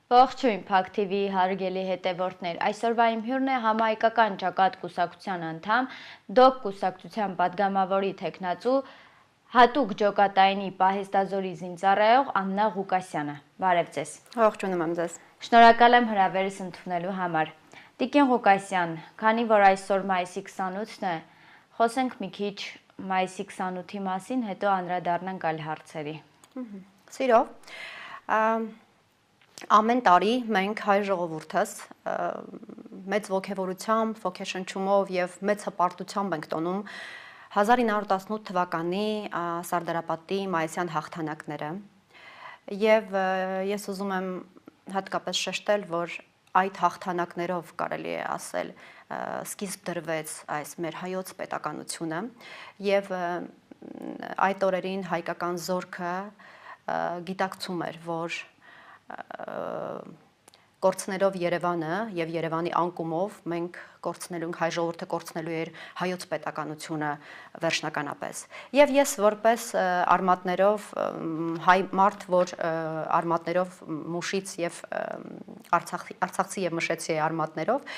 Ողջույն Փակ TV հարգելի հետևորդներ, այսօրվա իմ հյուրն է համահայկական ճակատ կուսակցության անդամ, դոկ կուսակցության պատգամավորի թեկնածու, հատուկ ջոկատայինի պահեստազորի զինծառայող Աննա Ղուկասյանը։ Բարև ձեզ։ Ողջունում եմ ձեզ։ Շնորհակալ եմ հրավերս ընդունելու համար։ Տիկին Ղուկասյան, քանի որ այսօր մայիսի 28-ն է, խոսենք մի քիչ մայիսի 28-ի մասին, հետո անդրադառնանք այլ հարցերի։ Սիրով, ամեն տարի մենք հայ ժողովուրդս մեծ ոգևորությամբ, ոգեշնչումով եւ մեծ հպարտությամբ ենք տոնում 1918 թվականի Սարդարապատի մայիսյան հաղթանակները եւ ես ուզում եմ հատկապես շեշտել, որ այդ հաղթանակներով կարելի է ասել սկիզբ դրվեց այս մեր հայոց պետականությունը եւ այդ օրերին հայկական զորքը գիտակցում էր, որ կորցնելով Երևանը եւ Երևանի անկումով մենք կորցնելու ենք հայ ժողովուրդը կորցնելու էր հայոց պետականությունը վերջնականապես եւ ես որպես արմատներով հայ մարդ, որ արմատներով մուշից եւ արցախցի եւ մշեցի արմատներով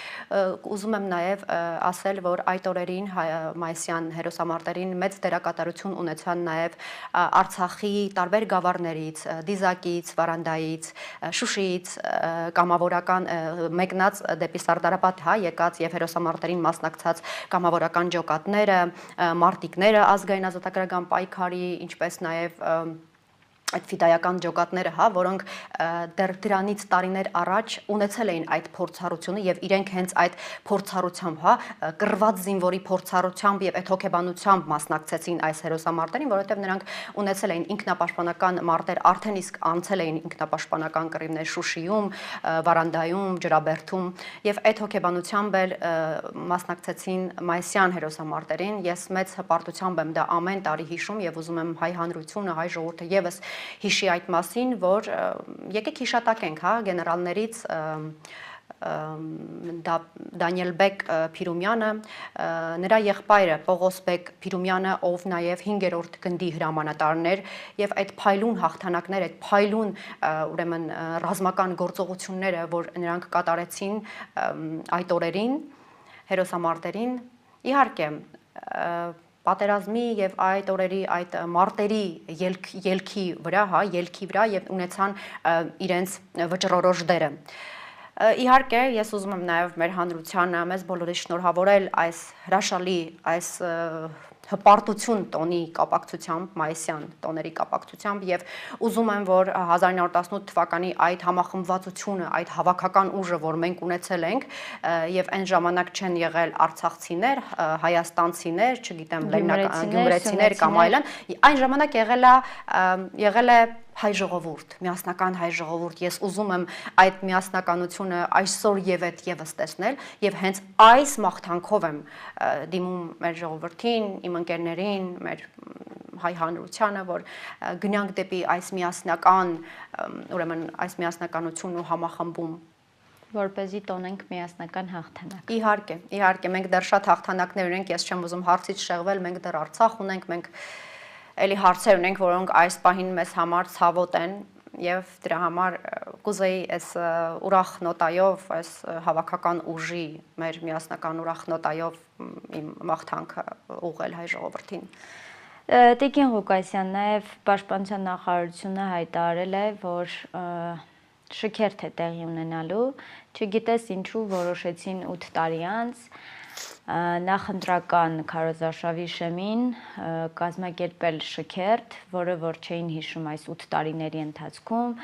ուզում եմ նաեւ ասել, որ այդ օրերին մայիսյան հերոսամարտերին մեծ դերակատարություն ունեցան նաեւ Արցախի տարբեր գավառներից, Դիզակից, Վարանդայից, Շուշիից կամավորական մեկնած դեպի Սարդարապատ եկած եւ հերոսամարտերին մասնակցած կամավորական ջոկատները, մարտիկները ազգային ազատագրական պայքարի, ինչպես նաեւ այդ ֆիդայական ջոկատները, որոնք դեռ դրանից տարիներ առաջ ունեցել էին այդ փորձառությունը եւ իրենք հենց այդ փորձառությամբ, կռված զինվորի փորձառությամբ եւ այդ հոգեբանությամբ մասնակցեցին այս հերոսամարտերին, որովհետեւ նրանք ունեցել էին ինքնապաշտպանական մարտեր, արդեն իսկ անցել էին ինքնապաշտպանական կռիվներ Շուշիում, Վարանդայում, Ջրաբերդում եւ այդ հոգեբանությամբ էլ մասնակցեցին մայիսյան հերոսամարտերին։ Ես մեծ հպարտությամբ եմ դա ամեն տարի հիշում եւ ուզում եմ հայ հանրությունը, հայ ժողովուրդը եւս հիշի այդ մասին, որ եկեք հիշատակենք, գեներալներից Դանիել Բեկ Փիրումյանը, նրա եղբայրը Պողոս Բեկ Փիրումյանը, ով նաև 5-րդ գնդի հրամանատարն էր, եւ այդ փայլուն հաղթանակներ, այդ փայլուն ուրեմն ռազմական գործողությունները, որ նրանք կատարեցին այդ օրերին, հերոսամարտերին, իհարկե պատերազմի եւ այդ օրերի այդ մարտերի ելքի վրա եւ ունեցան իրենց վճռորոշ դերը։ Իհարկե, ես ուզում եմ նաեւ մեր հանրությանը, մեզ բոլորիս շնորհավորել այս հրաշալի, այս հպարտություն տոնի կապակցությամբ, մայիսյան տոների կապակցությամբ եւ ուզում եմ, որ 1918 թվականի այդ համախմբվածությունը, այդ հավաքական ուժը, որ մենք ունեցել ենք եւ այն ժամանակ չեն եղել արցախցիներ, հայաստանցիներ, չգիտեմ, գյումրեցիներ կամ այլն, այն ժամանակ եղել է հայ ժողովուրդ, միասնական հայ ժողովուրդ։ Ես ուզում եմ այդ միասնականությունը այսօր եւս տեսնել եւ հենց այս մաղթանքով եմ դիմում մեր ժողովրդին, իմ ընկերներին, մեր հայ հանրությանը, որ գնանք դեպի այս միասնական, ուրեմն այս միասնականությունն ու համախմբում որպեսզի տոնենք միասնական հաղթանակ։ Իհարկե, մենք դեռ շատ հաղթանակներ ունենք, ես չեմ ուզում հարցից շեղվել, մենք դեռ Արցախ ունենք, մենք էլի հարցեր ունենք, որոնք այս պահին մեզ համար ցավոտ են եւ դրա համար կուզեի այս ուրախ նոտայով, այս հավաքական ուժի, մեր միասնական ուրախ նոտայով իմ մաղթանքը ուղղել հայ ժողովրդին։ Տիկին Ղուկասյան, նաեւ Պաշտպանության նախարարությունը հայտարարել է, որ շքերթ է տեղի ունենալու, չգիտես ինչու որոշեցին 8 տարի անց նախընտրական քարոզարշավի շեմին կազմակերպել շքերթ, որը որ չէին հիշում այս 8 տարիների ընթացքում,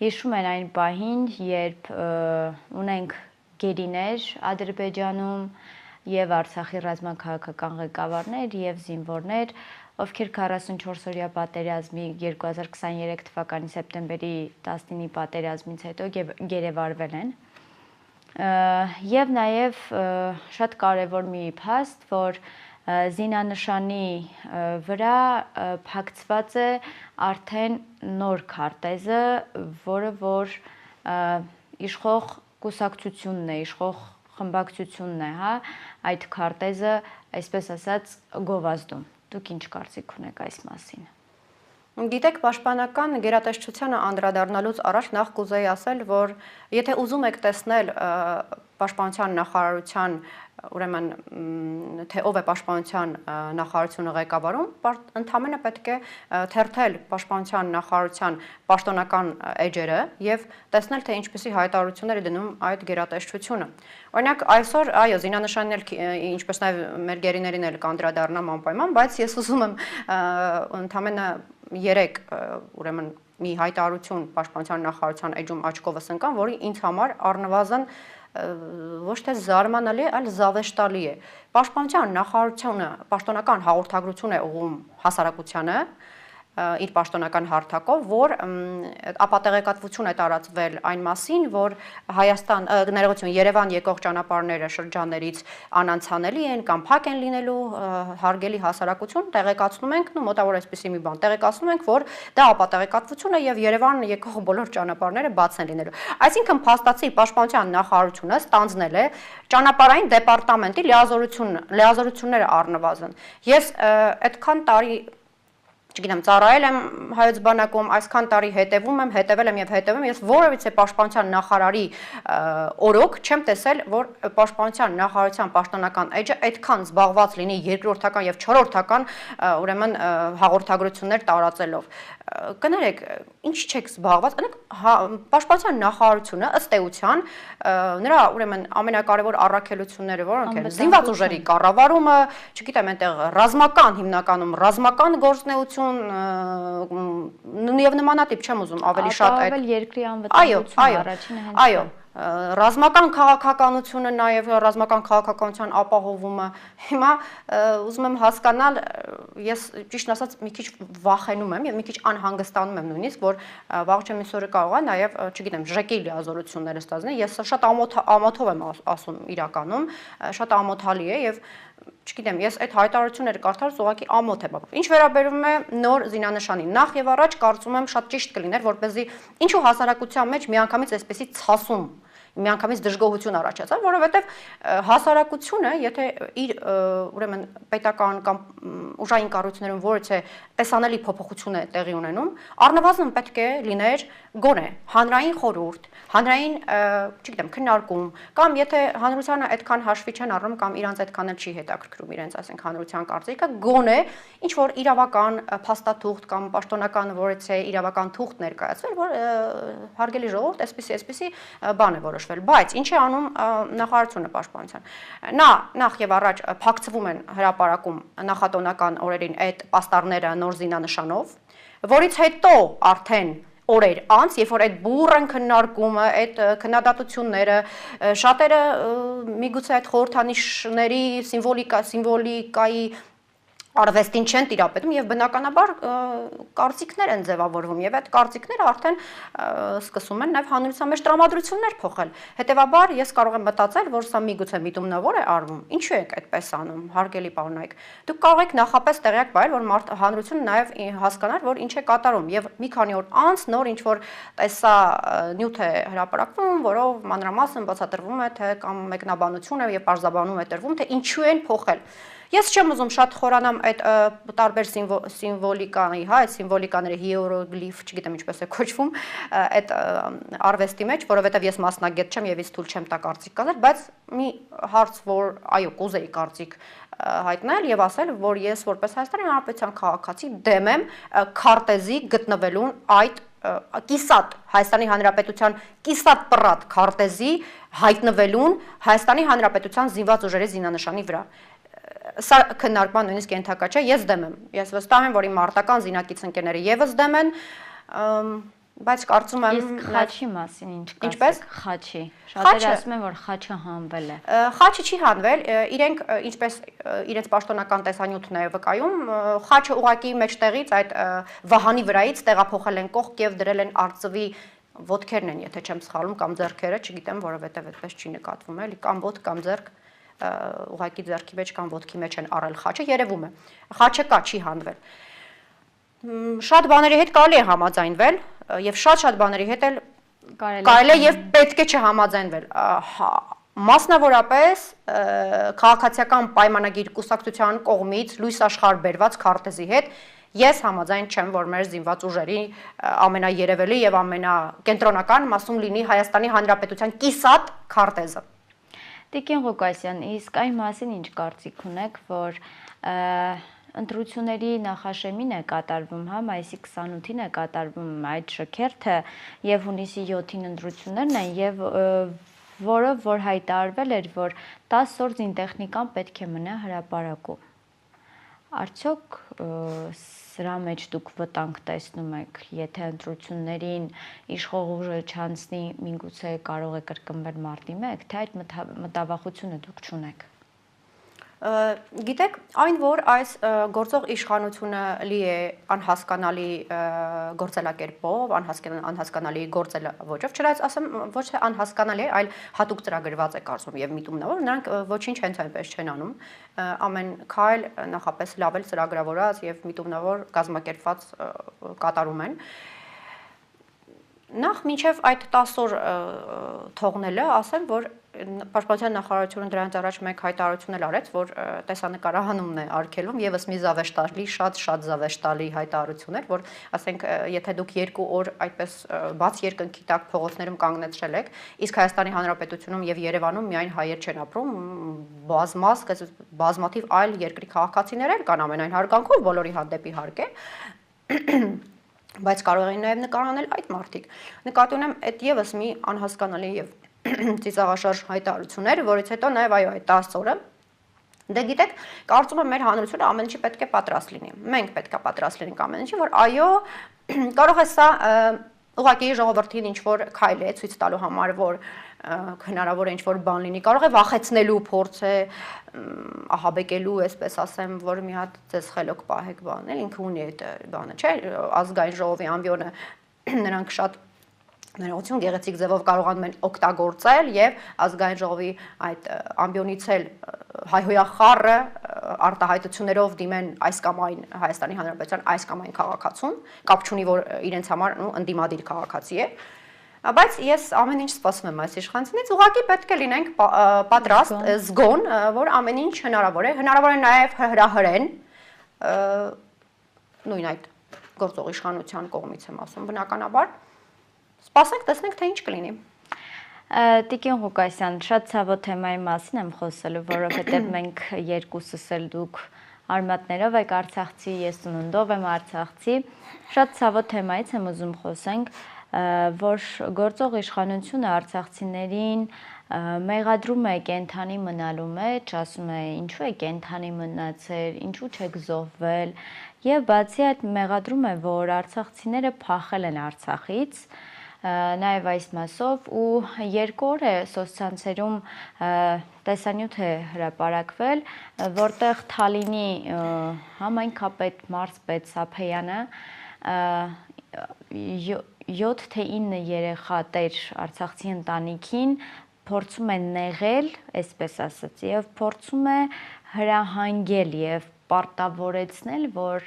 հիշում են այն պահին, երբ ունենք գերիներ Ադրբեջանում եւ Արցախի ռազմաքաղաքական ղեկավարներ եւ զինվորներ, ովքեր 44-օրյա պատերազմի 2023 թվականի սեպտեմբերի 19-ի պատերազմից հետո գերեվարվել են։ Եվ նաև շատ կարևոր մի փաստ, որ զինանշանի վրա փակցված է արդեն նոր քարտեզը, որը որ իշխող կուսակցությունն է, իշխող խմբակցությունն է, այդ քարտեզը, այսպես ասած, գովազդում։ Դուք ինչ կարծիք ունեք այս մասին։ Գիտեք, պաշտպանական գերատեսչությանը անդրադառնալուց առաջ նախ կուզեի ասել, որ եթե ուզում եք տեսնել պաշտպանության նախարարության, ուրեմն թե ով է պաշտպանության նախարարությունը ղեկավարում, ընդհանրապես պետք է թերթել պաշտպանության նախարարության պաշտոնական էջերը եւ տեսնել, թե ինչպիսի հայտարարություններ է դնում այդ գերատեսչությունը։ Օրինակ, այսօր, այո, զինանշանն էլ ինչպես նաեւ մեր գերիներին էլ կանդրադառնամ անպայման, բայց ես ուզում եմ ընդհանրապես 3 ուրեմն մի հայտարարություն պաշտպանության նախարարության էջում աչքովս ընկան, որի ինձ համար առնվազն ոչ թե զարմանալի, այլ զավեշտալի է։ Պաշտպանության նախարարությունը պաշտոնական հաղորդագրություն է ուղղում հասարակությանը իր պաշտոնական հարթակով, որ ապատեղեկատվություն է տարածվել այն մասին, որ Հայաստան, ներողություն, Երևան եկող ճանապարհները շրջաններից անանցանելի են կամ փակ են լինելու, հարգելի հասարակություն, տեղեկացնում ենք, մոտավոր այսպիսի մի բան, տեղեկացնում ենք, որ դա ապատեղեկատվություն է եւ Երևան եկող բոլոր ճանապարհները բաց են լինելու։ Այսինքն փաստացի պաշտպանության նախարարությունը ստանձնել է ճանապարհային դեպարտամենտի լիազորությունները առնվազն։ Ես այդքան տարի չգիտեմ, ծառայել եմ հայոց բանակում, այսքան տարի հետևել եմ եւ հետևում, ես որևիցե պաշտպանության նախարարի օրոք չեմ տեսել, որ պաշտպանության նախարարության պաշտոնական էջը այդքան զբաղված լինի երկրորդական եւ չորրորդական ուրեմն հաղորդագրություններ տարածելով։ Կներեք, ինչ չեք զբաղված, պաշտպանության նախարարությունը ըստ էության նրա ուրեմն ամենակարևոր առաքելությունները որոնք են զինված ուժերի կառավարումը, չգիտեմ, այնտեղ ռազմական հիմնականում ռազմական գործունեություն եւ նմանատիպ չեմ ուզում ավելի շատ այդ երկրի անվտանգությունը առաջինը հենց այո ռազմական քաղաքականությունը նաև ռազմական քաղաքականության ապահովումը հիմա ուզում եմ հասկանալ ես ճիշտ ասած մի քիչ վախենում եմ եւ մի քիչ անհանգստանում եմ նույնիսկ որ վաղ չեմ այսօրը կարող է նաև չգիտեմ ԺԿ-ի լիազորությունները ստանձնել ես շատ ամոթով եմ ասում իրականում շատ ամոթալի է եւ չգիտեմ, ես այդ հայտարարությունները կարդալուց ուղղակի ամոթ եմ ապրում։ Ինչ վերաբերում է նոր զինանշանին, նախ եւ առաջ կարծում եմ շատ ճիշտ կլիներ, որպեսզի ինչու հասարակության մեջ միանգամից այսպեսի ցասում միանգամից դժգոհություն առաջացավ, որովհետև հասարակությունը, եթե իր ուրեմն պետական կամ ուժային կառույցներում որևէ տեսանելի փոփոխություն է տեղի ունենում, առնվազն պետք է լիներ գոնե հանրային խորհուրդ, հանրային, չգիտեմ, քննարկում, կամ եթե հանրությանը այդքան հաշվի չեն առնում կամ իրանց այդքան էլ չի հետաքրքրում իրենց, ասենք, հանրության կարծիքը, գոնե ինչ որ իրավական փաստաթուղթ կամ պաշտոնական որևէ իրավական թուղթ ներկայացվել, որ հարգելի ժողովուրդ, այսպիսի բան է որոշվել, բայց ինչ է անում նախարարությունը պաշտպանության։ Նախ եւ առաջ փակցվում են հրապարակում նախատոնական օրերին այդ պաստառները նոր զինանշանով, որից հետո արդեն օրեր անց, երբ որ այդ բուրըն քննարկումը, այդ քննադատությունները, շատերը միգուցե այդ խորհրդանիշների սիմվոլիկայի արվեստին չեն տիրապետում եւ բնականաբար կարծիքներ են ձևավորվում եւ այդ կարծիքները արդեն սկսում են նաեւ հանրության մեջ տրամադրություններ փոխել։ Հետեւաբար ես կարող եմ մտածել, որ սա միգուցե միտումնավոր է արվում։ Ինչու եք այդպես անում, հարգելի պարոնայք։ Դուք կարող եք նախապես տեղյակ բայել, որ հանրությունը նաեւ հասկանար, որ ինչ է կատարում եւ մի քանի օր անց նոր ինչ որ տեսա նյութ է հրապարակվում, որով մանրամասն բացատրվում է թե կամ մեկնաբանություն է եւ պարզաբանում է տրվում, թե ինչու են փոխել։ Ես չեմ ուզում շատ խորանամ այդ տարբեր սիմվոլիկայի, հա, այդ սիմվոլիկաների հիերոգլիֆ, չգիտեմ ինչպես է կոչվում, այդ արվեստի մեջ, որովհետև ես մասնագետ չեմ եւ ինձ թույլ չեմ տա կարծիք կազմել, բայց մի հարց, որ այո, կուզեի կարծիք հայտնել եւ ասել, որ ես որպես Հայաստանի Հանրապետության քաղաքացի դեմ եմ քարտեզի գտնվելուն այդ կիսատ Հայաստանի Հանրապետության կիսատ պռատ քարտեզի հայտնվելուն Հայաստանի Հանրապետության զինված ուժերի զինանշանի վրա։ Սա քննարկման նույնիսկ ենթակա չէ, ես դեմ եմ։ Ես վստահ եմ, որ իմ մարտական զինակից ընկերները եւս դեմ են, բայց կարծում եմ իսկ խաչի մասին ինչ կասեք։ Ինչպես խաչի։ Շատերը ասում են, որ խաչը հանվել է։ Խաչը չի հանվել, իրենք ինչպես իրենց պաշտոնական տեսանյութն է վկայում, խաչը ուղակի մեջտեղից այդ վահանի վրայից տեղափոխել են կողք եւ դրել են արծվի ոտքերն են, եթե չեմ սխալվում, կամ ձեռքերը, չգիտեմ, որովհետեւ այդպես չի նկատվում, էլի, կամ ոտք կամ ձեռք ուղակի ձեռքի մեջ կամ ոտքի մեջ են առել խաչը, երևում է։ Խաչը կա, չի հանվել։ Շատ բաների հետ կարելի է համաձայնվել եւ շատ բաների հետ էլ կարելի է եւ պետք է չհամաձայնվել։ Մասնավորապես քաղաքացիական պայմանագիր կուսակցության կողմից լույս աշխարհ բերված քարտեզի հետ Ես համաձայն չեմ, որ մեր զինված ուժերի ամենաերևելի եւ ամենակենտրոնական մասում լինի Հայաստանի Հանրապետության կիսատ քարտեզը։ Տիկին Ղուկասյան, իսկ այն մասին ինչ կարծիք ունեք, որ ընտրությունների նախաշեմին է կատարվում, հա, մայիսի 28-ին է կատարվում այդ շքերթը եւ հունիսի 7-ին ընտրություններն են եւ որը որ հայտարարվել էր, որ 10 օր զինտեխնիկան պետք է մնա հրապարակում։ Արդյոք սրա մեջ դուք վտանգ տեսնում եք, եթե ընտրություններին իշխող ուժը չանցնի, միգուցե կարող է կրկնվել մարտի 1, թե այդ մտավախությունը դուք չունեք։ Գիտեք, այն որ այս գործող իշխանությունը լի է անհասկանալի գործելակերպով, անհասկանալի գործելաոճով, չնայած ասեմ ոչ թե անհասկանալի է, այլ հատուկ ծրագրված է կարծում եւ միտումնավոր, նրանք ոչինչ հենց այնպես չեն անում, ամեն քայլ նախապես լավ էլ ծրագրավորած եւ միտումնավոր կազմակերպված կատարում են։ Նախ մինչև այդ 10 օր թողնելը, ասեմ, որ Պաշտպանության նախարարությունը դրանից առաջ մեկ հայտարարություն էլ արեց, որ տեսանկարահանումն է արգելում, եւս մի զավեշտալի, շատ զավեշտալի հայտարարություն էր, որ ասենք, եթե դուք 2 օր այդպես բաց երկնքի տակ փողոցներում կանգնեցրել եք, իսկ Հայաստանի Հանրապետությունում եւ Երևանում միայն հայեր չեն ապրում, բազմաթիվ այլ երկրի քաղաքացիներ կան ամենայն հարգանքով, բոլորի հանդեպ իհարկե, բայց կարող են նաեւ նկարանել այդ մարդիկ։ Նկատի ունեմ, այդ եւս մի անհասկանալի եւ ծիծաղաշարժ հայտարարություններ, որից հետո նաև այո այդ 10 օրը դե գիտեք, կարծում եմ մեր հանրությունը ամեն ինչի պետք է պատրաստ լինի։ Մենք պետք է պատրաստ լինենք ամեն ինչի, որ այո, կարող է սա ուղղակի ժողովրդին ինչ որ քայլ է ցույց տալու համար, որ հնարավոր է ինչ որ բան լինի, կարող է վախեցնելու փորձ է ահաբեկելու, այսպես ասեմ, որ մի հատ ձեզ խելոք պահեք բան է, ինքը ունի այդ բանը, չէ՞, ազգային ժողովի ամբիոնը նրանք շատ ներողություն գեղեցիկ ձևով կարողանում են օգտագործել եւ ազգային ժողովի այդ ամբիոնից էլ հայհոյախառը արտահայտություններով դիմեն այս կամ այն Հայաստանի Հանրապետության այս կամ այն քաղաքացուն, կապ չունի որ իրենց համար ընդդիմադիր քաղաքացի է, բայց ես ամեն ինչ սպասում եմ այս իշխանությունից, ուղղակի պետք է լինենք պատրաստ, զգոն, որ ամեն ինչ հնարավոր է նաեւ հրահրեն նույն այդ գործող իշխանության կողմից եմ ասում բնականաբար Սպասենք, տեսնենք, թե ինչ կլինի։ Տիկին Ղուկասյան, շատ ցավոտ թեմայի մասին եմ խոսելու, որովհետև մենք երկուսս էլ դուք արմատներով եք արցախցի, ես ծնունդով եմ արցախցի։ Շատ ցավոտ թեմայից եմ ուզում խոսենք, որ գործող իշխանությունը արցախցիներին մեղադրում է կենթանի մնալու մեջ, ասում է ինչու է կենթանի մնացել, ինչու չեք զոհվել, եւ բացի այդ մեղադրում է, որ արցախցիները փախել են Արցախից, նաև այս մասով ու 2 օր է սոցցանցերում տեսանյութ է հրապարակվել, որտեղ Թալինի համայնքապետ Մարզպետ Սափեյանը 7 թե 9 երեխա տեր արցախցի ընտանիքին փորձում է նեղել, այսպես ասած, եւ փորձում է հրահանգել եւ պարտավորեցնել, որ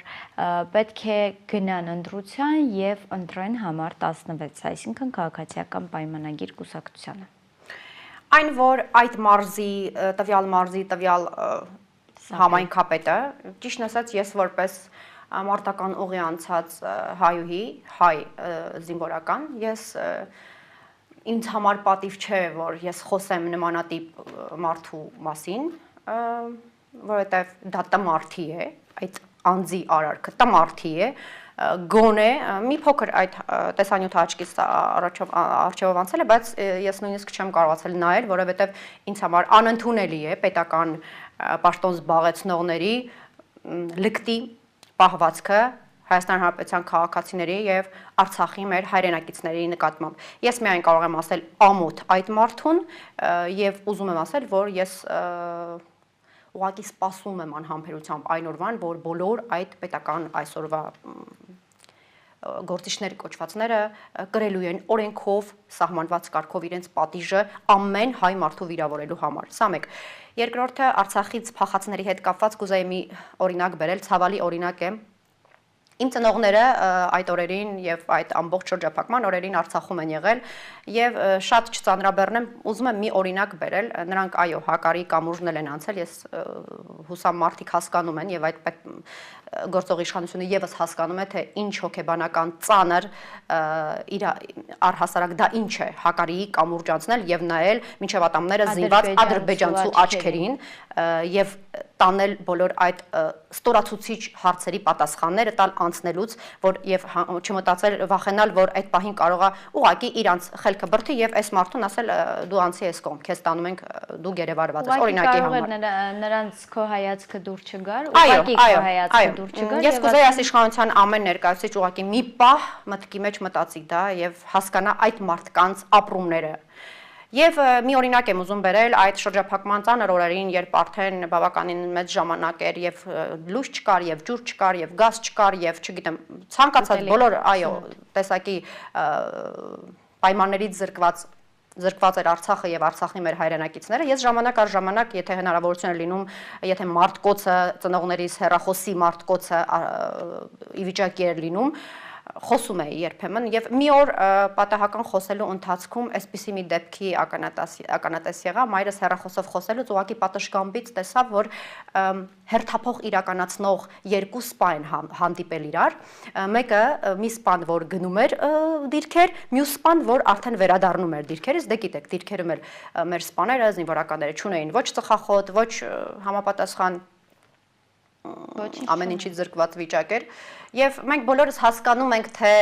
պետք է գնան ընտրության եւ ընտրեն համար 16, այսինքն քաղաքացիական պայմանագիր կուսակցությանը։ Այն որ այդ տվյալ համայնքապետը, ճիշտ ասած, ես որպես մարտական ուղի անցած հայուհի, հայ զինվորական, ես ինձ համար պատիվ չէ, որ ես խոսեմ նմանատիպ մարդու մասին, որովհետև դա տմարդի է, այդ անձի արարքը տմարդի է, գոնե մի փոքր այդ տեսանյութը աչքից առջևով անցել է, բայց ես նույնիսկ չեմ կարողացել նայել, որովհետև ինձ համար անընդունելի է պետական պաշտոն զբաղեցնողների լկտի պահվածքը Հայաստան Հանրապետության քաղաքացիների եւ Արցախի մեր հայրենակիցների նկատմամբ։ Ես միայն կարող եմ ասել ամոթ այդ մարդուն եւ ուզում եմ ասել, որ ես ուղղակի սպասում եմ անհամբերությամբ այն օրվան, որ բոլոր այդ պետական այսօրվա գործիչներ կոչվածները կրելու են օրենքով սահմանված կարգով իրենց պատիժը ամեն հայ մարդու վիրավորելու համար։ Սա մեկ։ Երկրորդը Արցախից փախածների հետ կապված կուզեի մի օրինակ բերել, ցավալի օրինակ է։ Իմ ծնողները այդ օրերին եւ այդ ամբողջ շրջափակման օրերին Արցախում են եղել եւ շատ չծանրաբեռնեմ, ուզում եմ մի օրինակ բերել, նրանք այո, հակարի կամուրջն են անցել, ես հուսամ մարդիկ հասկանում են եւ այդ գործող իշխանությունը եւս հասկանում է, թե ինչ հոգեբանական ծանր առհասարակ դա ինչ է հակարիի կամուրջ անցնել եւ նայել մինչեւ ատամները զինված ադրբեջանցու աչքերին եւ տանել բոլոր այդ ստորացուցիչ հարցերի պատասխանները տալ անցնելուց, որ եւ չմտածել վախենալ, որ այդ պահին կարողա ուղակի իրանց խելքը բրդի եւ այս մարդուն ասել դու անցի ես կողմ, քեզ տանում ենք դու գերեվարված ես, օրինակի համար։ Նրանց քո հայացքը դուր չգար, ուղակի քո հայացքը դուր չգար։ Ես կուզեի այս իշխանության ամեն ներկայացուցիչ ուղակի մի պահ մտքի մեջ մտածի դա եւ հասկանա այդ մարդկանց ապրումները։ Եվ մի օրինակ եմ ուզում բերել այդ շրջափակման ծանր օրերին, երբ արդեն բավականին մեծ ժամանակ էր եւ լույս չկար, եւ ջուր չկար, եւ գազ չկար, եւ չգիտեմ, ցանկացած բոլոր, այո, տեսակի պայմաններից զրկված էր Արցախը եւ Արցախի մեր հայրենակիցները։ Ես ժամանակ առ ժամանակ, եթե հնարավորություն է լինում, եթե մարտկոցը, ծնողներիս հեռախոսի մարտկոցը ի վիճակի էր լինում, խոսում էի երբեմն եւ մի օր պատահական խոսելու ընթացքում այսպիսի մի դեպքի ականատես եղա, մայրս հեռախոսով խոսելուց ուղակի պատշգամբից տեսավ, որ հերթափող իրականացնող երկու սպա են հանդիպել իրար, մեկը մի սպան, որ գնում էր դիրքեր, մյուս սպան, որ արդեն վերադառնում էր դիրքերից, դե գիտեք, դիրքերում էլ մեր սպաները, զինվորականները չունեին ոչ ծխախոտ, ոչ համապատասխան ամեն ինչից զրկված վիճակ էր եւ մենք բոլորս հասկանում ենք թե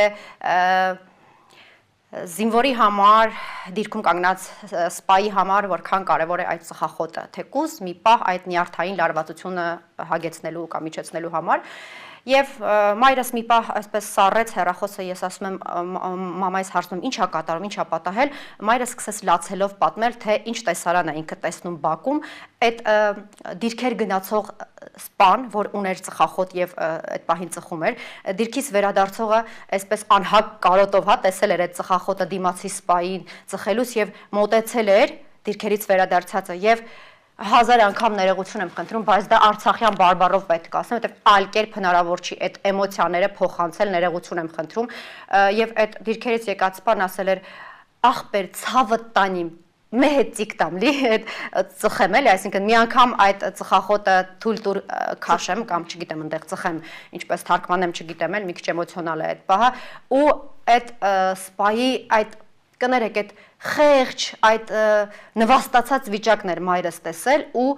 զինվորի համար դիրքում կանգնած սպայի համար որքան կարեւոր է այդ ծխախոտը թեկուզ մի պահ այդ նյարդային լարվածությունը հագեցնելու կամ իջեցնելու համար եւ մայրս մի պահ այսպես սառեց հեռախոսը ես ասում եմ մամայիս հարցնում ինչա կատարում ինչա պատահել մայրս սկսեց լացելով պատմել թե ինչ տեսարան է ինքը տեսնում Բաքում այդ դիրքեր գնացող սպան որ ուներ ծխախոտ եւ այդ պահին ծխում էր դիրքից վերադարձողը այսպես անհակ կարոտով հա տեսել էր այդ ծխախոտը դիմացի սպային ծխելուց եւ մոտեցել էր դիրքերից վերադարձածը եւ 1000 անգամ ներողություն եմ խնդրում, բայց դա արցախյան բարբառով պետք է ասեմ, որովհետև այլ կերպ հնարավոր չի այդ էմոցիաները փոխանցել, ներողություն եմ խնդրում, եւ այդ դիրքերից եկած սպան ասել էր ախպեր ցավը տանի մեհեցիկ տամլի այդ ծխեմ էլի, այսինքն մի անգամ այդ ծխախոտը թույլ տուր քաշեմ կամ չգիտեմ այնտեղ ծխեմ, ինչպես թարգմանեմ, չգիտեմ էլ, մի քիչ էմոցիոնալ է այդ պահը, ու այդ սպայի այդ կներեք այդ խեղճ այդ նվաստացած վիճակն էր մայրս տեսել ու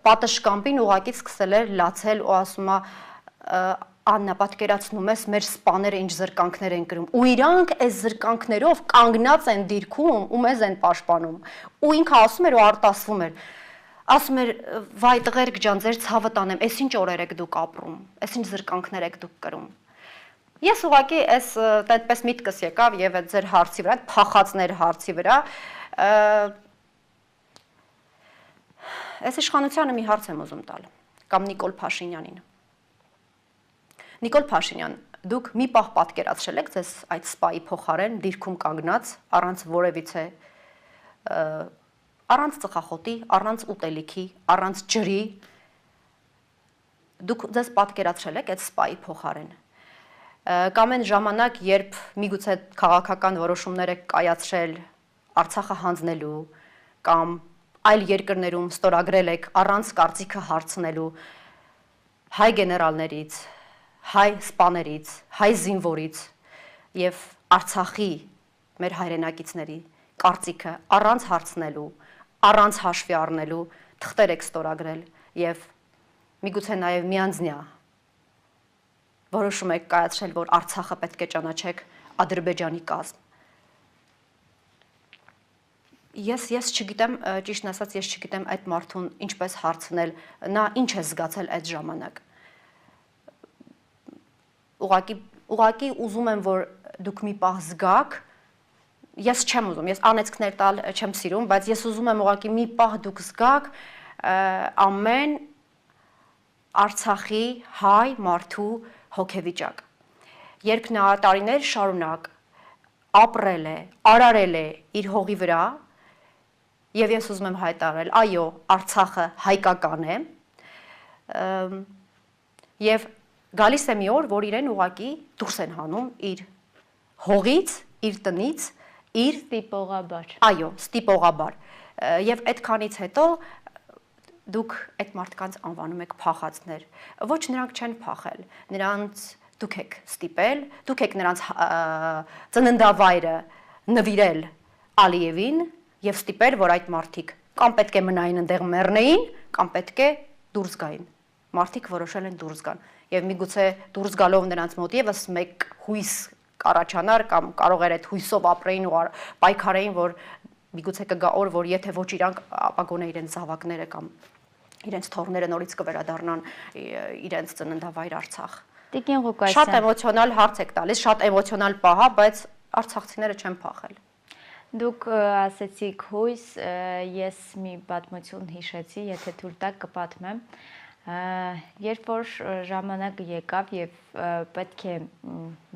պատշգամբին ուղակի սկսել էր լացել ու ասում է Աննա պատկերացնում ես մեր սպաները ինչ զրկանքներ են կրում ու իրանք այս զրկանքներով կանգնած են դիրքում ու մեզ են պաշտպանում ու ինքը ասում էր ու արտասվում էր ասում էր վայ տղերք ջան ձեր ցավը տանեմ այս ինչ օրեր եք դուք ապրում այս ինչ զրկանքներ եք դուք կրում Ես ուղղակի այս այդպես միտքս եկավ եւ այդ ձեր հարցի վրա, փախածներ հարցի վրա այս իշխանությանը մի հարց եմ ուզում տալ կամ Նիկոլ Փաշինյանին Նիկոլ Փաշինյան, դուք մի պահ պատկերացրել եք ձեզ այդ սպայի փոխարեն դիրքում կանգնած առանց որևիցե առանց ծխախոտի, առանց ուտելիքի, առանց ջրի դուք ձեզ պատկերացրել եք այդ սպայի փոխարեն կամ այն ժամանակ, երբ միգուցե քաղաքական որոշումներ եք կայացրել Արցախը հանձնելու կամ այլ երկրներում ստորագրել եք առանց կարծիքը հարցնելու հայ գեներալներից, հայ սպաներից, հայ զինվորից եւ Արցախի մեր հայրենակիցների կարծիքը առանց հարցնելու, առանց հաշվի առնելու թղթեր եք ստորագրել եւ միգուցե նաեւ միանձնյա որոշում եք կայացրել, որ Արցախը պետք է ճանաչեք Ադրբեջանի կազմ։ Ես չգիտեմ, ճիշտն ասած, ես չգիտեմ այդ մարդուն ինչպես հարցնել, նա ինչ է զգացել այդ ժամանակ։ Ուղղակի ուզում եմ, որ դուք մի պահ զգաք, ես չեմ ուզում, ես անեծքներ տալ չեմ սիրում, բայց ես ուզում եմ ուղղակի մի պահ դուք զգաք ամեն Արցախի հայ մարդու հոգեվիճակ։ Երբ նա տարիներ շարունակ ապրել է, արարել է իր հողի վրա, եւ ես ուզում եմ հայտարարել, այո, Արցախը հայկական է, եւ գալիս է մի օր, որ իրեն ուղակի դուրս են հանում իր հողից, իր տնից, իր ստիպողաբար։ Այո, ստիպողաբար։ Եվ այդքանից հետո դուք այդ մարդկանց անվանում եք փախածներ։ Ոչ, նրանք չեն փախել։ Նրանց դուք եք ստիպել, դուք եք նրանց ծննդավայրը նվիրել Ալիևին եւ ստիպել, որ այդ մարդիկ կամ պետք է մնային այնտեղ մեռնեին, կամ պետք է դուրս գային։ Մարդիկ որոշել են դուրս գան եւ միգուցե դուրս գալով նրանց մոտ եւս մեկ հույս կառաջանար կամ կարող էր այդ հույսով ապրեին ու պայքարեին, որ միգուցե կգա օր, որ եթե ոչ իրանք, ապա գոնե իրենց զավակները կամ իրենց թոռները նորից կվերադառնան իրենց ծննդավայր Արցախ։ Տիկին Ղուկասյան, Շատ էմոցիոնալ հարց եք տալիս, շատ էմոցիոնալ պահ է, բայց արցախցիները չեն փախել։ դուք ասեցիք հույս, ես մի պատմություն հիշեցի, եթե թույլ տաք կպատմեմ։ Երբ որ ժամանակը եկավ եւ պետք է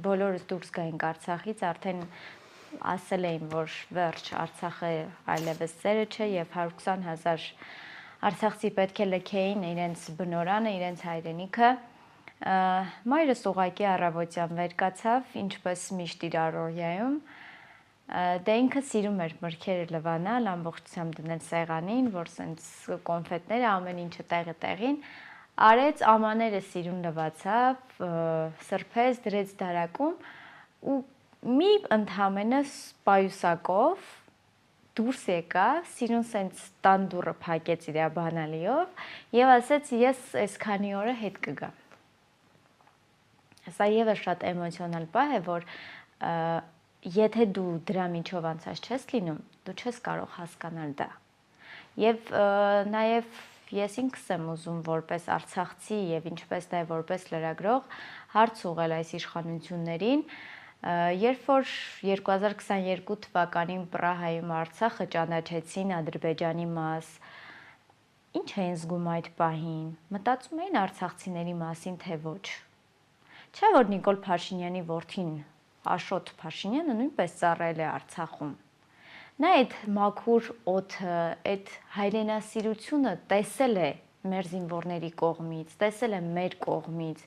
բոլորս դուրս գայինք Արցախից, արդեն ասել էին, որ վերջ Արցախը այլևս ծերը չէ եւ 120,000 արցախցի պետք է լքեին իրենց բնորանը, իրենց հայրենիքը։ Մայրս ուղղակի առավոտյան վեր կացավ, ինչպես միշտ իր առօրյայում։ Դե ինքը սիրում էր մրգերը լվանալ, ամբողջությամբ դնել սեղանին, որ սենց կոնֆետները ամեն ինչը տեղին, արեց ամաները սիրուն լվացավ, սրբեց, դրեց դարակում ու մի ընդհանրապես պայուսակով դուրս եկավ, սիրուն սենց տան դուռը փակեց իր բանալիով եւ ասեց ես այսքանի օրը հետ կգամ։ Սա եւս շատ էմոցիոնալ բան է, որ եթե դու դրա միջով անցած չես լինում, դու չես կարող հասկանալ դա։ Եվ նաև ես ինքս եմ ուզում որպես արցախցի եւ ինչպես նաև որպես լրագրող հարց ուղղել այս իշխանություններին, երբ որ 2022 թվականին Պրահայում Արցախը ճանաչեցին Ադրբեջանի մաս, ինչ էին զգում այդ պահին, մտածում էին արցախցիների մասին, թե ոչ։ Չէ՞ որ Նիկոլ Փաշինյանի որդին Աշոտ Փաշինյանը նույնպես ծառայել է Արցախում։ Նա այդ մաքուր օդը, այդ հայրենասիրությունը տեսել է մեր զինվորների կողմից, տեսել է մեր կողմից։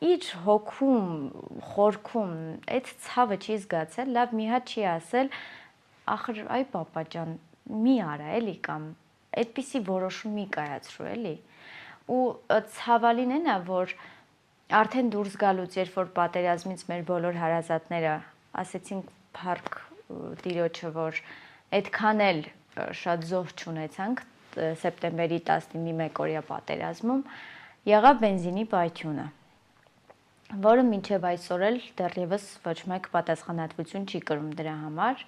Իր հոգում, խորքում այդ ցավը չի զգացել, լավ մի հատ չի ասել, ախր այ պապա ջան, մի արա էլի կամ այդպիսի որոշում մի կայացրու էլի։ Ու ցավալին է նա, որ արդեն դուրս գալուց, երբ որ պատերազմից մեր բոլոր հարազատները ասեցինք փառք Տիրոջը, որ այդքան էլ շատ զոհ չունեցանք սեպտեմբերի 19-ի մեկօրյա պատերազմում, եղավ բենզինի պայթյունը, որը մինչև այսօր էլ դեռևս ոչ մեկ պատասխանատվություն չի կրում դրա համար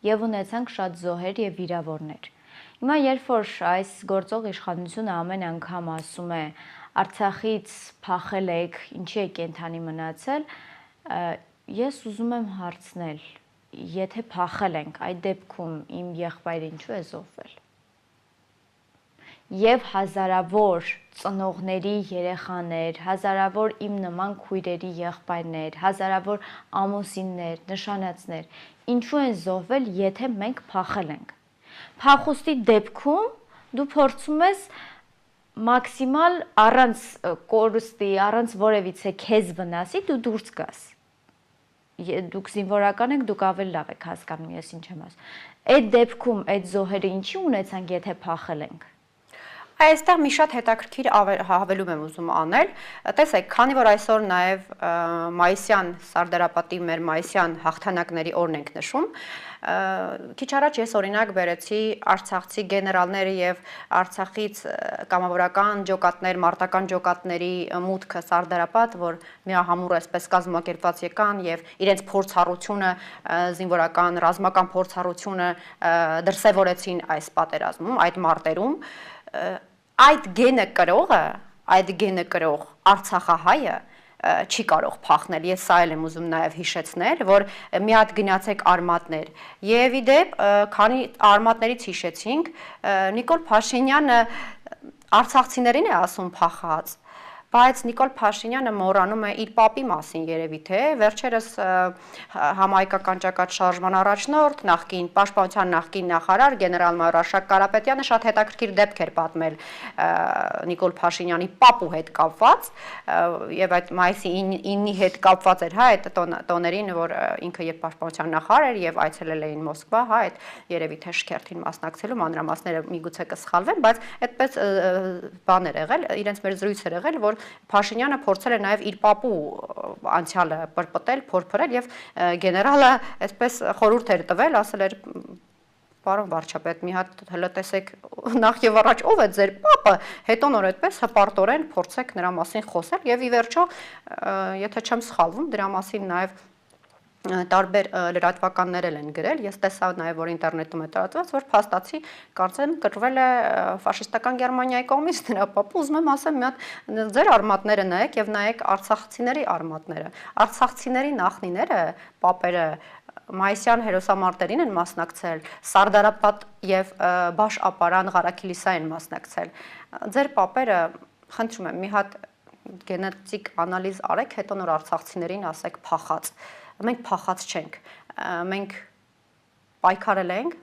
եւ ունեցանք շատ զոհեր եւ վիրավորներ։ Հիմա երբ որ այս գործող իշխանությունը ամեն անգամ ասում է Արցախից փախել եք, ինչի եք կենթանի մնացել, ես ուզում եմ հարցնել, եթե փախել ենք, այդ դեպքում իմ եղբայրը ինչու է զոհվել։ Եվ հազարավոր ծնողների երեխաներ, հազարավոր իմ նման քույրերի եղբայրներ, հազարավոր ամուսիններ, նշանածներ, ինչու են զոհվել, եթե մենք փախել ենք։ Փախուստի դեպքում դու փորձում ես մաքսիմալ առանց կորուստի, առանց որևիցե քեզ վնասի դու դուրս գաս։ Դուք զինվորական եք, դուք ավելի լավ եք հասկանում, ես ինչ եմ ասում։ Այդ դեպքում այդ զոհերը ինչի ունեցանք, եթե փախել ենք։ Այստեղ մի շատ հետաքրքիր հավելում եմ ուզում անել։ Տեսեք, քանի որ այսօր նաև մայիսյան Սարդարապետի մեր մայիսյան հաղթանակների օրն ենք նշում, քիչ առաջ ես օրինակ բերեցի արցախցի գեներալները եւ Արցախից կամավորական ջոկատներ, մարտական ջոկատների մուտքը Սարդարապետ, որ միահամուռ այսպես կազմակերպված եկան եւ իրենց փորձառությունը, զինվորական, ռազմական փորձառությունը դրսևորեցին այս պատերազմում, այդ մարտերում, այդ գենը կրող Արցախահայը չի կարող փախնել։ Ես սա էլ եմ ուզում նաև հիշեցնել, որ մի հատ գնացեք արմատներ։ Եվ ի դեպ, քանի արմատներից հիշեցինք, Նիկոլ Փաշինյանը արցախցիներին է ասում փախած, Բայց Նիկոլ Փաշինյանը մոռանում է իր պապի մասին երևի թե վերջերս համահայկական ճակատ շարժման առաջնորդ, նախկին պաշտպանության նախկին նախարար գեներալ-մայոր Արշակ Կարապետյանը շատ հետաքրքիր դեպք էր պատմել Նիկոլ Փաշինյանի պապու հետ կապված եւ այդ մայիսի 9-ի հետ կապված էր, հա, այդ տոներին, որ ինքը եւ պաշտպանության նախարար էր եւ այցելել էին Մոսկվա, հա, այդ երևի թե շքերթին մասնակցելու մանրամասները միգուցե կսխալվեն, բայց այդպես բան էր եղել, իրենց մեր զրույց էր եղել, որ Փաշինյանը փորձել է նաև իր պապու անցյալը պրպտել, փորփրել եւ գեներալը այսպես խորհուրդ էր տվել, ասել էր պարոն վարչապետ, մի հատ հələ տեսեք նախ եւ առաջ ով է ձեր պապը, հետո նոր այդպես հպարտորեն փորձեք նրա մասին խոսել եւ ի վերջո, եթե չեմ սխալվում, դրա մասին նաև տարբեր լրատվականներ են գրել, ես տեսա նաև որ ինտերնետում է տարածված, որ փաստացի կարծեմ կրվել է ֆաշիստական Գերմանիայի կողմից նրա պապը, ուզում եմ ասեմ մի հատ ձեր արմատները նայեք եւ նայեք արցախցիների արմատները, արցախցիների նախնիները, պապերը Մայիսյան հերոսամարտերին են մասնակցել, Սարդարապատ եւ Բաշ-Ապարան Ղարաքիլիսա են մասնակցել, ձեր պապերը, խնդրում եմ մի հատ գենետիկ անալիզ արեք, հետո նոր արցախցիներին ասեք փախած Մենք փախած չենք, մենք պայքարել ենք,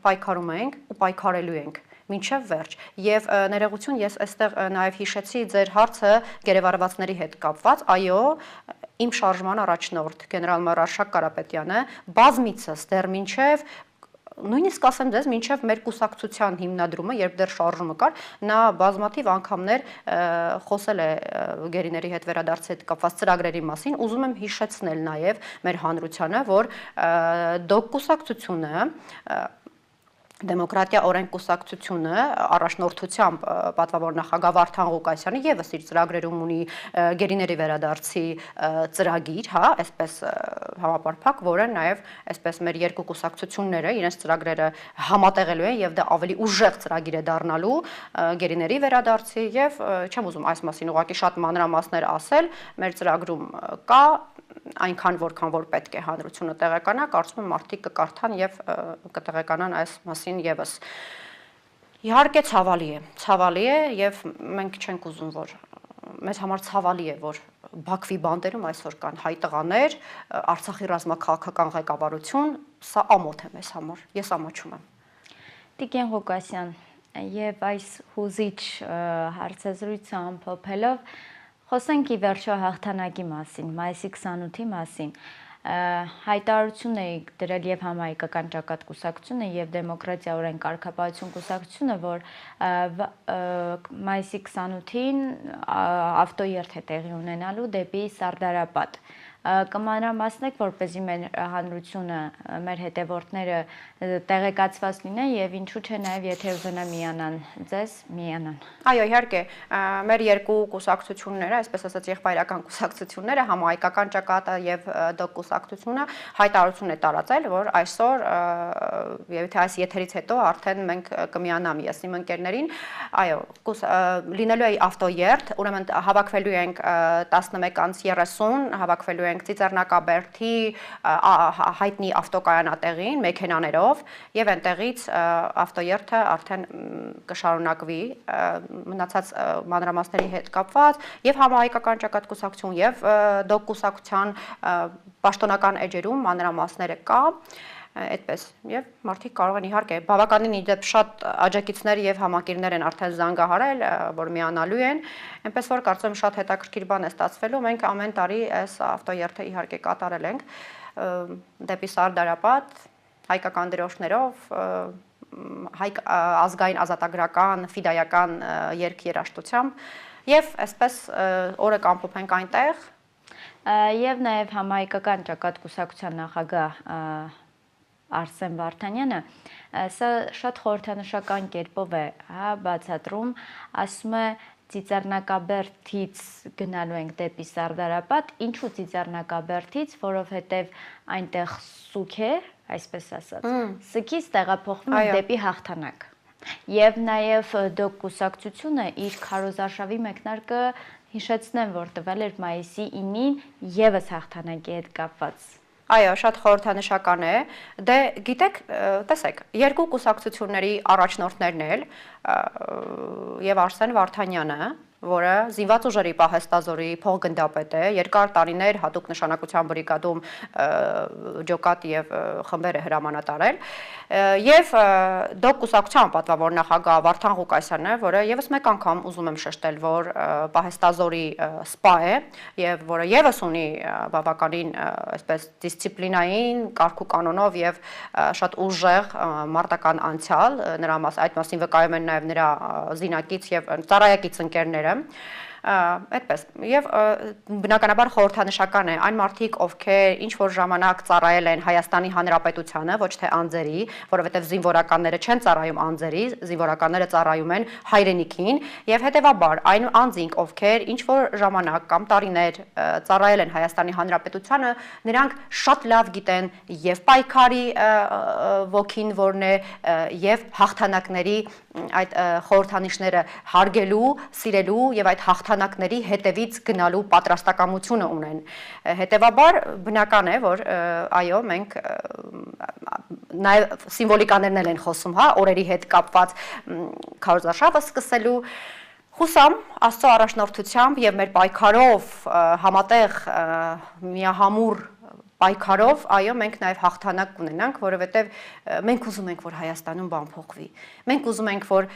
պայքարում ենք ու պայքարելու ենք, մինչև վերջ, և ներողություն ես այստեղ նաև հիշեցի ձեր հարցը գերեվարվածների հետ կապված, այո, իմ շարժման առաջնորդ գեներալ-մայոր Արշակ Կարապետյանը բազմիցս դեռ մինչև նույնիսկ ասեմ ձեզ, մինչև մեր կուսակցության հիմնադրումը, երբ դեռ շարժումը կար, նա բազմաթիվ անգամներ խոսել է գերիների հետ վերադարձի հետ կապված ծրագրերի մասին, ուզում եմ հիշեցնել նաև մեր հանրությանը, որ ԴՕԿ կուսակցությունը Դեմոկրատիա օրենք կուսակցությունը առաջնորդությամբ պատվավոր նախագահ Վարդան Ղուկասյանը եւս իր ծրագրերում ունի գերիների վերադարձի ծրագիր, հա, այսպես համապարփակ, որը նաեւ այսպես մեր երկու կուսակցությունները իրենց ծրագրերը համատեղելու են եւ դա ավելի ուժեղ ծրագիր է դառնալու գերիների վերադարձի եւ չեմ ուզում այս մասին ուղղակի շատ մանրամասներ ասել, մեր ծրագրում կա այնքան որքան որ պետք է հանրությունը տեղեկանա, կարծում եմ մարդիկ կկարդան եւ կտեղեկանան այս մասին եւս։ Իհարկե ցավալի է եւ մենք չենք ուզում որ մեզ համար ցավալի է որ Բաքվի բանտերում այսօր կան հայ տղաներ, Արցախի ռազմաքաղաքական ղեկավարություն, սա ամոթ է մեզ համար։ Ես ամաչում եմ։ Տիկին Ղուկասյան, եւ այս հուզիչ հարցազրույցը ամփոփելով Խոսենք ի վերջո հաղթանակի մասին, մայիսի 28-ի մասին, հայտարարություն էի դրել եւ համահայկական ճակատ կուսակցությունը եւ դեմոկրատիա օրենք կարգապահություն կուսակցությունը, որ մայիսի 28-ին ավտոերթ է տեղի ունենալու դեպի Սարդարապատ։ Կմանրամասնեք, որպեսզի մեր հանրությունը, մեր հետևորդները տեղեկացված լինեն եւ ինչու՞ չէ նաեւ եթե ուզենա միանան ձեզ, միանան։ Այո, իհարկե, մեր երկու կուսակցությունները, այսպես ասած եղբայրական կուսակցությունները, համահայկական ճակատը եւ ԴՕԿ կուսակցությունը հայտարարություն է տարածել, որ այսօր եւ թե այս եթերից հետո արդեն մենք կմիանամ ես իմ ընկերներին, այո, լինելու է ավտոերթ, ուրեմն հավաքվելու ենք 11:30, հավաքվելու ենք Ծիծեռնակաբերդի հայտնի ավտոկայանատեղին մեքենաներով եւ այնտեղից ավտոերթը արդեն կշարունակվի մնացած մանրամասների հետ կապված եւ համահայկական ճակատ կուսակցություն եւ ԴՕԿ կուսակցության պաշտոնական էջերում մանրամասները կա այդպես եւ մարդիկ կարող են իհարկե բավականին իդեպ շատ աջակիցներ եւ համակիրներ են արդեն զանգահարել որ միանալու են այնպես որ կարծում եմ շատ հետաքրքիր բան է ստացվելու մենք ամեն տարի այս ավտոերթը իհարկե կատարել ենք դեպի Սարդարապատ հայկական դրոշներով ազգային ազատագրական ֆիդայական երգերաժշտությամբ եւ այսպես օրը կամփոփենք այնտեղ եւ նաեւ համահայկական ճակատ կուսակցության նախագահ Արսեն Վարդանյանը սա շատ խորհրդանշական կերպով է բացատրում, ասում է Ծիծեռնակաբերդից գնալու ենք դեպի Սարդարապատ, ինչու Ծիծեռնակաբերդից, որովհետև այնտեղ սուք է, այսպես ասած, սքից տեղափոխվում ենք դեպի հաղթանակ։ Եվ նաև ԴՕԿ կուսակցությունը իր քարոզարշավի մեկնարկը հիշեցնեմ, որ տվել էր մայիսի 9-ին եւս հաղթանակի հետ կապված։ Այո, շատ խորհրդանշական է։ Դե գիտեք, տեսեք, երկու կուսակցությունների առաջնորդներն էլ եւ Արսեն Վարդանյանը, որը զինված ուժերի պահեստազորի փոխգնդապետ է, երկար տարիներ հատուկ նշանակության բրիգադում ջոկատ եւ խմբեր է հրամանատարել, եւ դոկ կուսակցության պատվավոր նախագահ Վարդան Ղուկասյանը, որը եւս մեկ անգամ ուզում եմ շեշտել, որ պահեստազորի սպա է եւ որը եւս ունի բավականին այսպես դիսցիպլինային կարգ ու կանոնով եւ շատ ուժեղ մարտական անցյալ, այդ մասին վկայում են նաեւ նրա զինակից եւ ծառայակից ընկերները, այդպես եւ բնականաբար խորհրդանշական է այն մարդիկ, ովքեր ինչ որ ժամանակ ծառայել են Հայաստանի Հանրապետությանը, ոչ թե անձերի, որովհետեւ զինվորականները չեն ծառայում անձերի, զինվորականները ծառայում են հայրենիքին եւ հետեւաբար այն անձինք, ովքեր ինչ որ ժամանակ կամ տարիներ ծառայել են Հայաստանի Հանրապետությանը, նրանք շատ լավ գիտեն եւ պայքարի ոգին որն է եւ հաղթանակների այդ խորհրդանիշները հարգելու, սիրելու եւ այդ հաղթանակների հետևից գնալու պատրաստակամությունը ունեն։ Հետևաբար բնական է, որ այո, մենք նաեւ սիմվոլիկաներն են խոսում, հա, օրերի հետ կապված քարոզարշավը սկսելու Հուսամ Աստծո առաջնորդությամբ եւ մեր պայքարով համատեղ միահամուռ պայքարով, այո, մենք նաև հաղթանակ կունենանք, որովհետև մենք ուզում ենք, որ Հայաստանում բան փոխվի։ Մենք ուզում ենք, որ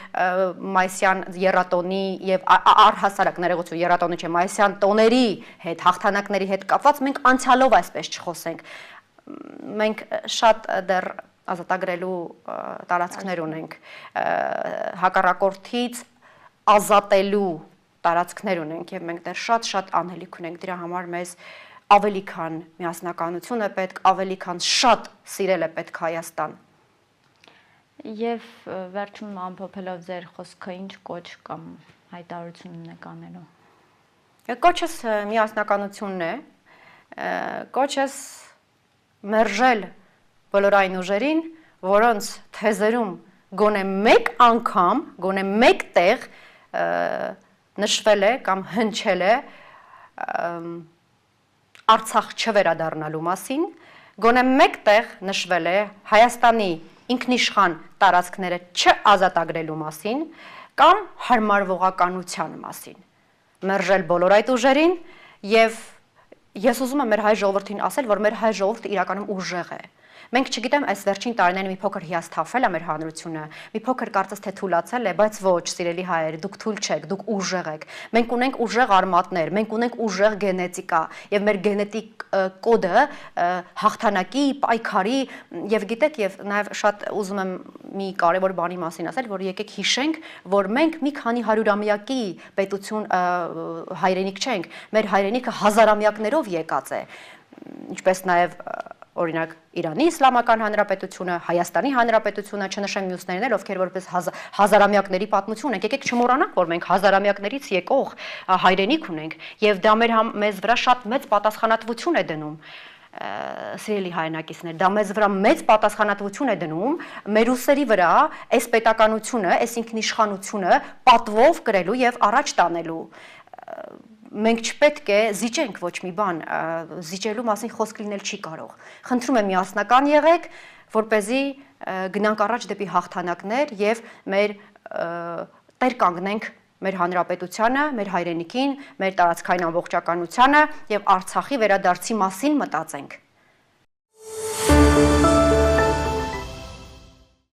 Մայիսյան եռատոնի եւ առհասարակ ներողություն, եռատոնի չէ, Մայիսյան տոների հետ, հաղթանակների հետ կապված մենք անցյալով այսպես չխոսենք։ Մենք շատ դեռ ազատագրելու տարածքներ ունենք, հակառակորդից ազատելու տարածքներ ունենք եւ մենք դեռ շատ անելիք ունենք, դրա համար մեզ ավելի քան միասնականություն է պետք, ավելի քան շատ սիրել է պետք Հայաստան։ Եվ վերջում ամփոփելով ձեր խոսքը ինչ կոչ կամ հայտարարություն եք անելու։ Կոչս միասնականությունն է, կոչս մերժել բոլոր այն ուժերին, որոնց թեզերում գոնե մեկ անգամ, գոնե մեկ տեղ նշվել է կամ հնչել է Արցախ չվերադառնալու մասին, գոնե մեկտեղ նշվել է Հայաստանի ինքնիշխան տարածքները չազատագրելու մասին կամ հարմարվողականության մասին։ Մերժել բոլոր այդ ուժերին եւ ես ուզում եմ մեր հայ ժողովրդին ասել, որ մեր հայ ժողովուրդը իրականում ուժեղ է։ Մենք չգիտեմ այս վերջին տարիներին մի փոքր հիասթափվել է մեր հանրությունը, մի փոքր կարծես թե թուլացել է, բայց ոչ, սիրելի հայեր, դուք թույլ չեք, դուք ուժեղ եք։ Մենք ունենք ուժեղ արմատներ, մենք ունենք ուժեղ գենետիկա, եւ մեր գենետիկ կոդը հաղթանակի, պայքարի եւ գիտեք, եւ նաեւ շատ ուզում եմ մի կարեւոր բանի մասին ասել, որ եկեք հիշենք, որ մենք մի քանի հարյուրամյակի պետություն հայրենիք չենք, մեր հայրենիքը հազարամյակներով եկած է, ինչպես նաեւ օրինակ Իրանի Իսլամական Հանրապետությունը, Հայաստանի Հանրապետությունը, չնշեմ մյուսներն էլ, ովքեր որպես հազարամյակների պատմություն ունենք, եկեք չմոռանանք, որ մենք հազարամյակներից եկող հայրենիք ունենք, եւ դա մեզ վրա շատ մեծ պատասխանատվություն է դնում։ Սիրելի հայրենակիցներ, դա մեզ վրա մեծ պատասխանատվություն է դնում մեր ուսերի վրա այս պետականությունը, այս ինքնիշխանությունը պատվով կրելու եւ առաջ տանելու։ Մենք չպետք է զիջենք ոչ մի բան, զիջելու մասին խոսք լինել չի կարող։ Խնդրում եմ միասնական եղեք, որպեսզի գնանք առաջ դեպի հաղթանակներ եւ մեր տեր կանգնենք մեր հանրապետությանը, մեր հայրենիքին, մեր տարածքային ամբողջականությանը եւ Արցախի վերադարձի մասին մտածենք։